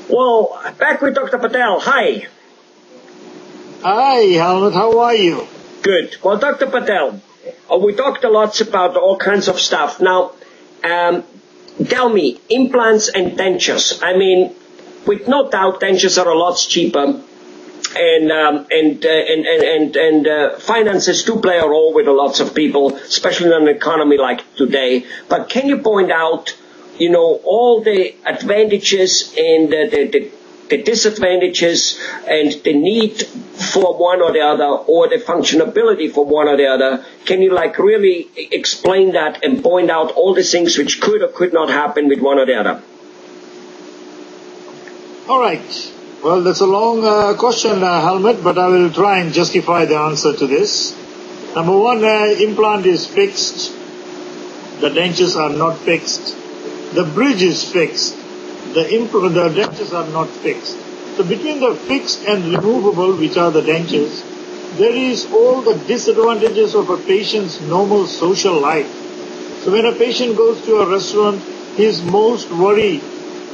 Well, back with Dr. Patel. Hi. Hi, Helmut. How are you? Good. Well, Dr. Patel, we talked a lot about all kinds of stuff. Now, tell me, implants and dentures. I mean, with no doubt, dentures are a lot cheaper. And finances do play a role with lots of people, especially in an economy like today. But can you point out, all the advantages and the disadvantages and the need for one or the other, or the functionality for one or the other? Can you really explain that and point out all the things which could or could not happen with one or the other? All right. Well, that's a long question, Helmut, but I will try and justify the answer to this. Number one, implant is fixed. The dentures are not fixed. The bridge is fixed. The dentures are not fixed. So between the fixed and removable, which are the dentures, there is all the disadvantages of a patient's normal social life. So when a patient goes to a restaurant, his most worry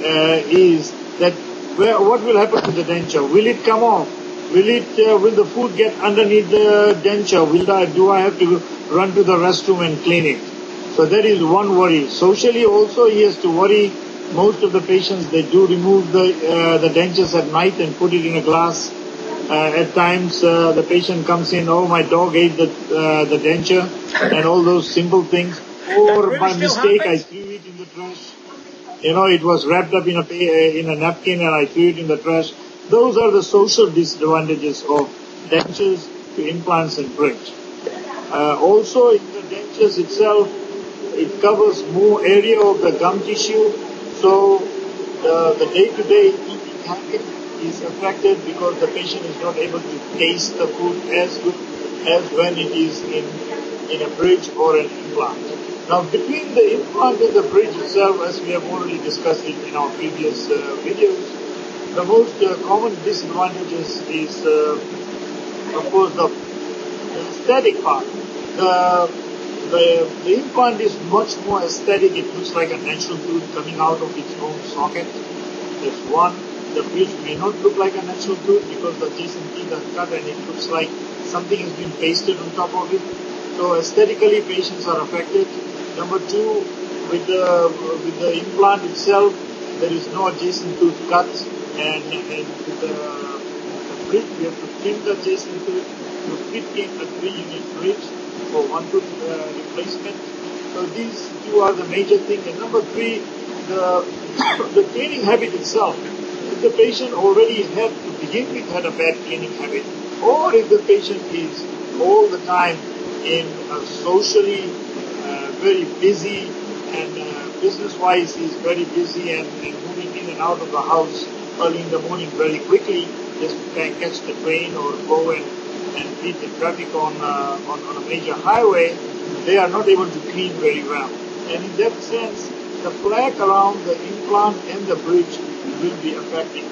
is that what will happen to the denture? Will it come off? Will the food get underneath the denture? Do I have to run to the restroom and clean it? So that is one worry. Socially also he has to worry. Most of the patients, they do remove the dentures at night and put it in a glass. At times the patient comes in, oh, my dog ate the denture, and all those simple things. Or by mistake I threw it in the trash. It was wrapped up in a napkin and I threw it in the trash. Those are the social disadvantages of dentures to implants and bridge. Also, in the dentures itself, it covers more area of the gum tissue, so the day-to-day eating habit is affected because the patient is not able to taste the food as good as when it is in a bridge or an implant. Now, between the implant and the bridge itself, as we have already discussed it in our previous videos, the most common disadvantages is, of course, the aesthetic part. The implant is much more aesthetic. It looks like a natural tooth coming out of its own socket. That's one. The bridge may not look like a natural tooth because the adjacent teeth are cut and it looks like something has been pasted on top of it. So aesthetically, patients are affected. Number two, with the implant itself, there is no adjacent tooth cut, and with the bridge, we have to trim the adjacent tooth to fit in a 3-unit bridge for one tooth replacement. So these two are the major things. And number three, the cleaning habit itself. If the patient already had to begin with had a bad cleaning habit, or if the patient is all the time in a socially very busy and business-wise is very busy and moving in and out of the house early in the morning very quickly just to catch the train or go and beat the traffic on a major highway, they are not able to clean very well. And in that sense, the plaque around the implant and the bridge will be affecting.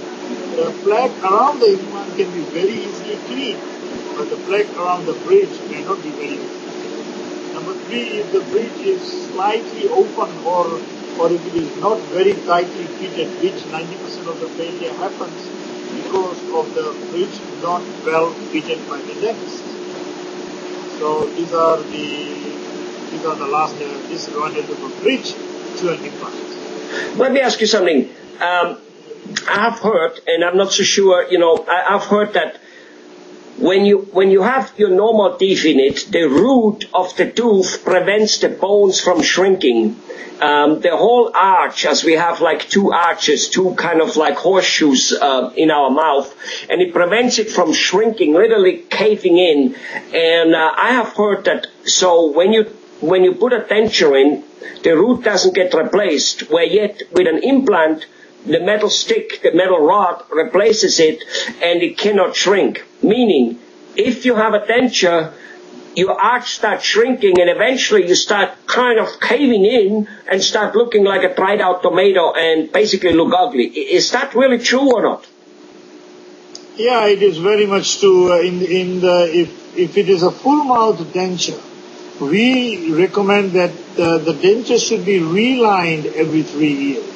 The plaque around the implant can be very easily cleaned, but the plaque around the bridge may not be very easy. Number three, if the bridge is slightly open or if it is not very tightly fitted, which 90% of the failure happens because of the bridge not well fitted by the dentist. So these are the last disadvantages of a bridge to an implant. Let me ask you something. I've heard, and I'm not so sure, I've heard that when you have your normal teeth in it, the root of the tooth prevents the bones from shrinking. The whole arch, as we have like two arches, two kind of like horseshoes in our mouth, and it prevents it from shrinking, literally caving in. And I have heard that so when you put a denture in, the root doesn't get replaced, where yet with an implant, the metal stick, the metal rod replaces it and it cannot shrink. Meaning, if you have a denture, your arch starts shrinking and eventually you start kind of caving in and start looking like a dried out tomato and basically look ugly. Is that really true or not? Yeah, it is very much true. If it is a full mouth denture, we recommend that the denture should be relined every 3 years.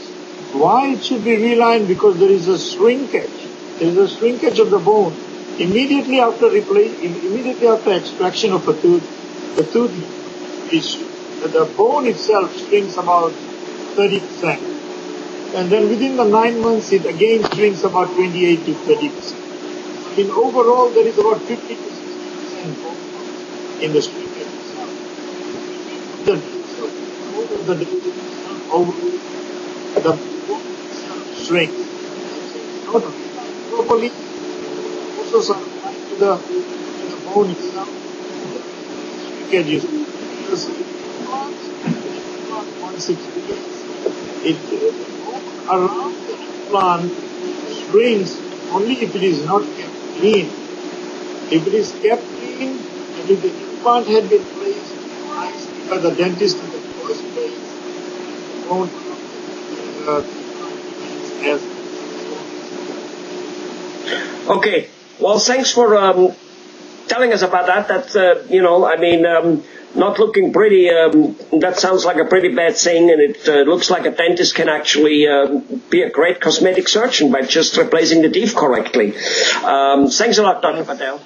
Why it should be realigned? Because there is a shrinkage. There is a shrinkage of the bone. Immediately after extraction of a tooth, the tooth is, the bone itself shrinks about 30%. And then within the 9 months, it again shrinks about 28 to 30%. In overall, there is about 50 to 60% bone in the shrinkage itself. The bone itself shrinks. Not properly. Also, to the bone itself, shrinkage is once it around the implant shrinks only if it is not kept clean. If it is kept clean, and if the implant had been placed by the dentist in the first place, it won't as. Okay. Well, thanks for telling us about that. That's, not looking pretty. That sounds like a pretty bad thing, and it looks like a dentist can actually be a great cosmetic surgeon by just replacing the teeth correctly. Thanks a lot, Dr. Patel.